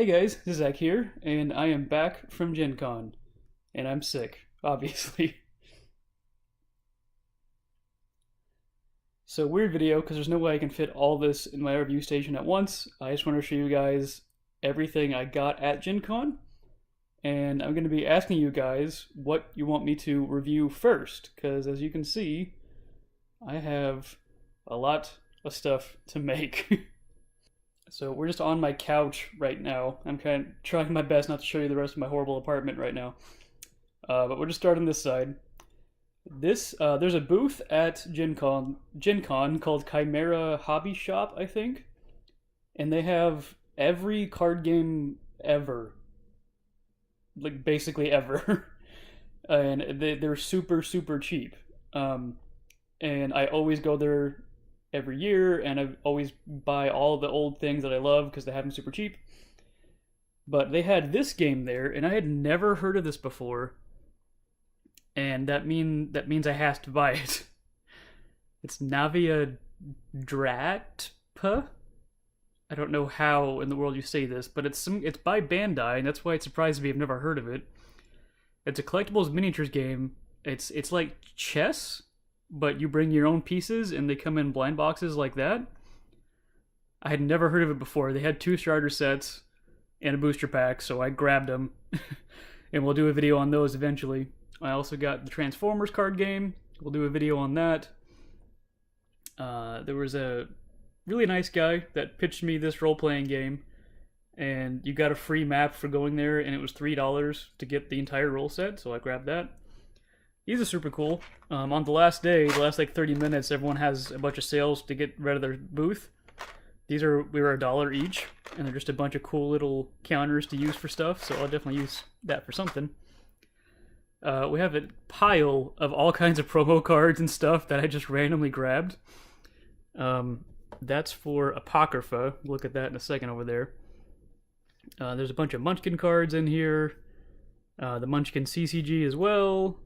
Hey guys, this is Zach here, and I am back from GenCon. And I'm sick, obviously. So weird video, because there's no way I can fit all this in my review station at once. I just want to show you guys everything I got at GenCon. And I'm going to be asking you guys what you want me to review first, because as you can see, I have a lot of stuff to make. So we're just on my couch right now. I'm kind of trying my best not to show you the rest of my horrible apartment right now. But we're just starting this side. There's a booth at GenCon called Chimera Hobby Shop, I think. And they have every card game ever. Like, basically ever. And they're super, super cheap. And I always go there every year, and I always buy all the old things that I love because they have them super cheap. But they had this game there, and I had never heard of this before, and that means I have to buy it. It's Navia Dratpa. I don't know how in the world you say this, but it's by Bandai, and that's why it surprised me. I've never heard of it. It's a collectibles miniatures game. It's like chess, but you bring your own pieces and they come in blind boxes like that. I had never heard of it before. They had 2 starter sets and a booster pack, so I grabbed them. And we'll do a video on those eventually. I also got the Transformers card game. We'll do a video on that. There was a really nice guy that pitched me this role-playing game, and you got a free map for going there, and it was $3 to get the entire role set, so I grabbed that. These are super cool. On the last day, the last like 30 minutes, everyone has a bunch of sales to get rid of their booth. We were $1 each, and they're just a bunch of cool little counters to use for stuff, so I'll definitely use that for something. We have a pile of all kinds of promo cards and stuff that I just randomly grabbed. That's for Apocrypha. We'll look at that in a second over there. There's a bunch of Munchkin cards in here. The Munchkin CCG as well.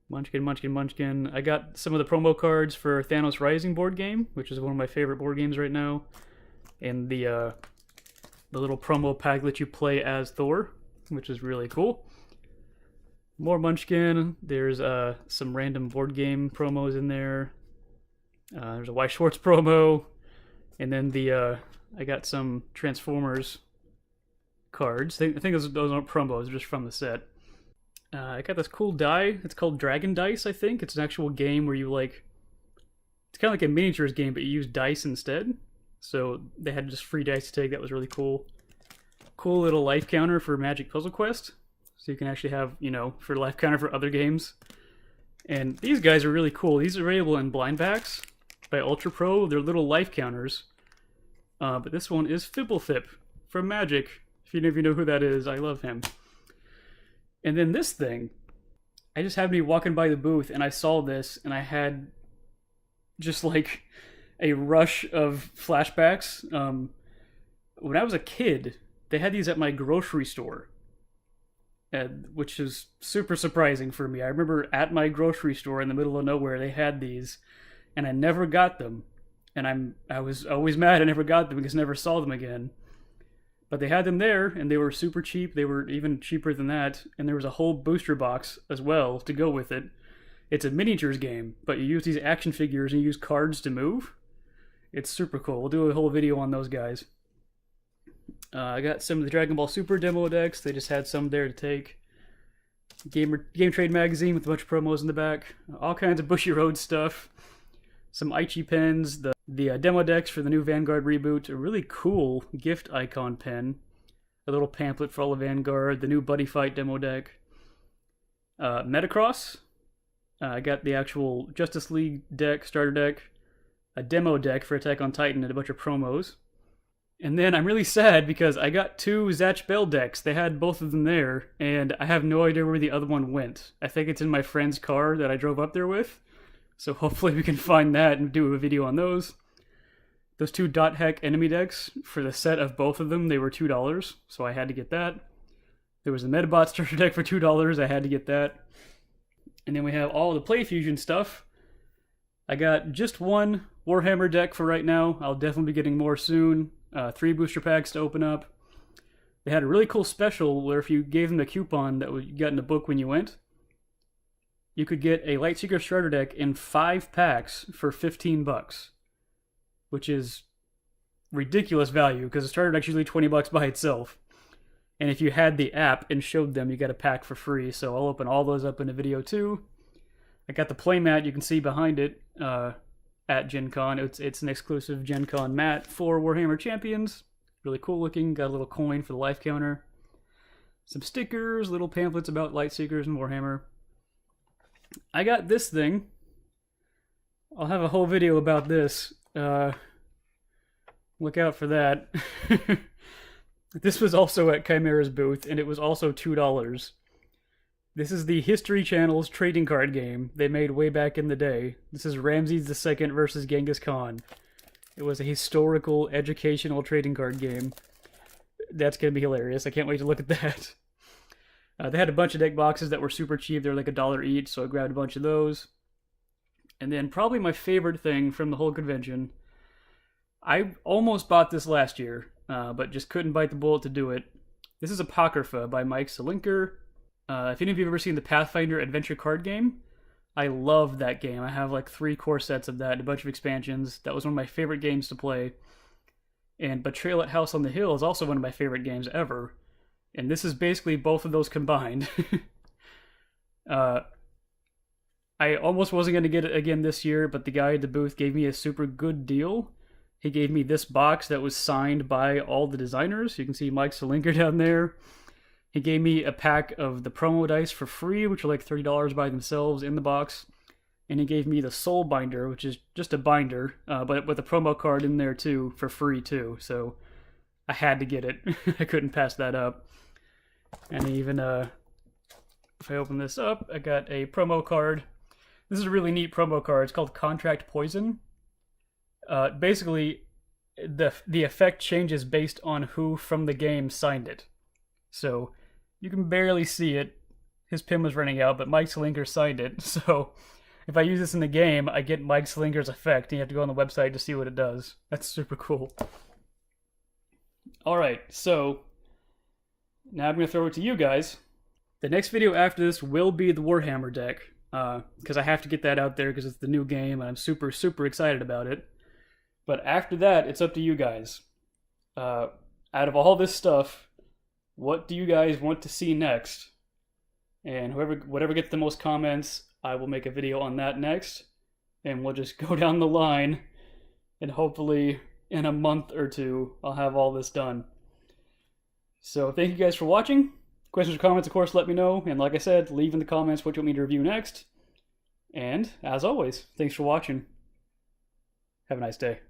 Munchkin. I got some of the promo cards for Thanos Rising board game, which is one of my favorite board games right now. And the little promo pack that you play as Thor, which is really cool. More Munchkin. There's some random board game promos in there. There's a White Schwartz promo. And then I got some Transformers cards. I think those aren't promos, they're just from the set. I got this cool die. It's called Dragon Dice, I think. It's an actual game where you it's kind of like a miniatures game, but you use dice instead. So they had just free dice to take. That was really cool. Cool little life counter for Magic Puzzle Quest. So you can actually have, for life counter for other games. And these guys are really cool. These are available in blind packs by Ultra Pro. They're little life counters. But this one is Fibblethip from Magic. If any of you know who that is, I love him. And then this thing, I just happened to be walking by the booth and I saw this and I had just like a rush of flashbacks. When I was a kid, they had these at my grocery store, which is super surprising for me. I remember at my grocery store in the middle of nowhere, they had these and I never got them. And I was always mad I never got them because I never saw them again. But they had them there, and they were super cheap. They were even cheaper than that. And there was a whole booster box as well to go with it. It's a miniatures game, but you use these action figures and you use cards to move. It's super cool. We'll do a whole video on those guys. I got some of the Dragon Ball Super demo decks. They just had some there to take. Game Trade magazine with a bunch of promos in the back. All kinds of Bushy Road stuff. Some Aichi pens. The demo decks for the new Vanguard reboot, a really cool gift icon pen, a little pamphlet for all of Vanguard, the new Buddy Fight demo deck, Metacross, I got the actual Justice League deck, starter deck, a demo deck for Attack on Titan, and a bunch of promos. And then I'm really sad because I got 2 Zatch Bell decks. They had both of them there, and I have no idea where the other one went. I think it's in my friend's car that I drove up there with. So hopefully we can find that and do a video on those. Those 2 Dot Heck enemy decks, for the set of both of them, they were $2, so I had to get that. There was a Metabot starter deck for $2, I had to get that. And then we have all the Play Fusion stuff. I got just one Warhammer deck for right now. I'll definitely be getting more soon. 3 booster packs to open up. They had a really cool special where if you gave them the coupon that you got in the book when you went, you could get a Lightseeker starter deck in 5 packs for $15, which is ridiculous value because the starter deck's usually $20 by itself. And if you had the app and showed them, you got a pack for free. So I'll open all those up in a video too. I got the playmat you can see behind it at GenCon. It's an exclusive GenCon mat for Warhammer Champions. Really cool looking. Got a little coin for the life counter. Some stickers, little pamphlets about Lightseekers and Warhammer. I got this thing. I'll have a whole video about this. Look out for that. This was also at Chimera's booth, and it was also $2. This is the History Channel's trading card game they made way back in the day. This is Ramses II versus Genghis Khan. It was a historical, educational trading card game. That's going to be hilarious. I can't wait to look at that. They had a bunch of deck boxes that were super cheap. They were like $1 each, so I grabbed a bunch of those. And then probably my favorite thing from the whole convention, I almost bought this last year, but just couldn't bite the bullet to do it. This is Apocrypha by Slinker. If any of you have ever seen the Pathfinder adventure card game, I love that game. I have like 3 core sets of that, a bunch of expansions. That was one of my favorite games to play. And Betrayal at House on the Hill is also one of my favorite games ever. And this is basically both of those combined. I almost wasn't going to get it again this year, but the guy at the booth gave me a super good deal. He gave me this box that was signed by all the designers. You can see Slinker down there. He gave me a pack of the promo dice for free, which are like $30 by themselves in the box. And he gave me the Soul Binder, which is just a binder, but with a promo card in there too, for free too. So I had to get it. I couldn't pass that up. And even, if I open this up, I got a promo card. This is a really neat promo card. It's called Contract Poison. Basically, the effect changes based on who from the game signed it. So you can barely see it. His pin was running out, but Slinker signed it. So if I use this in the game, I get Slinker's effect, and you have to go on the website to see what it does. That's super cool. Alright, so now I'm going to throw it to you guys. The next video after this will be the Warhammer deck, because I have to get that out there because it's the new game, and I'm super, super excited about it. But after that, it's up to you guys. Out of all this stuff, what do you guys want to see next? And whatever gets the most comments, I will make a video on that next. And we'll just go down the line, and hopefully in a month or 2, I'll have all this done. So thank you guys for watching. Questions or comments, of course, let me know. And like I said, leave in the comments what you want me to review next. And as always, thanks for watching. Have a nice day.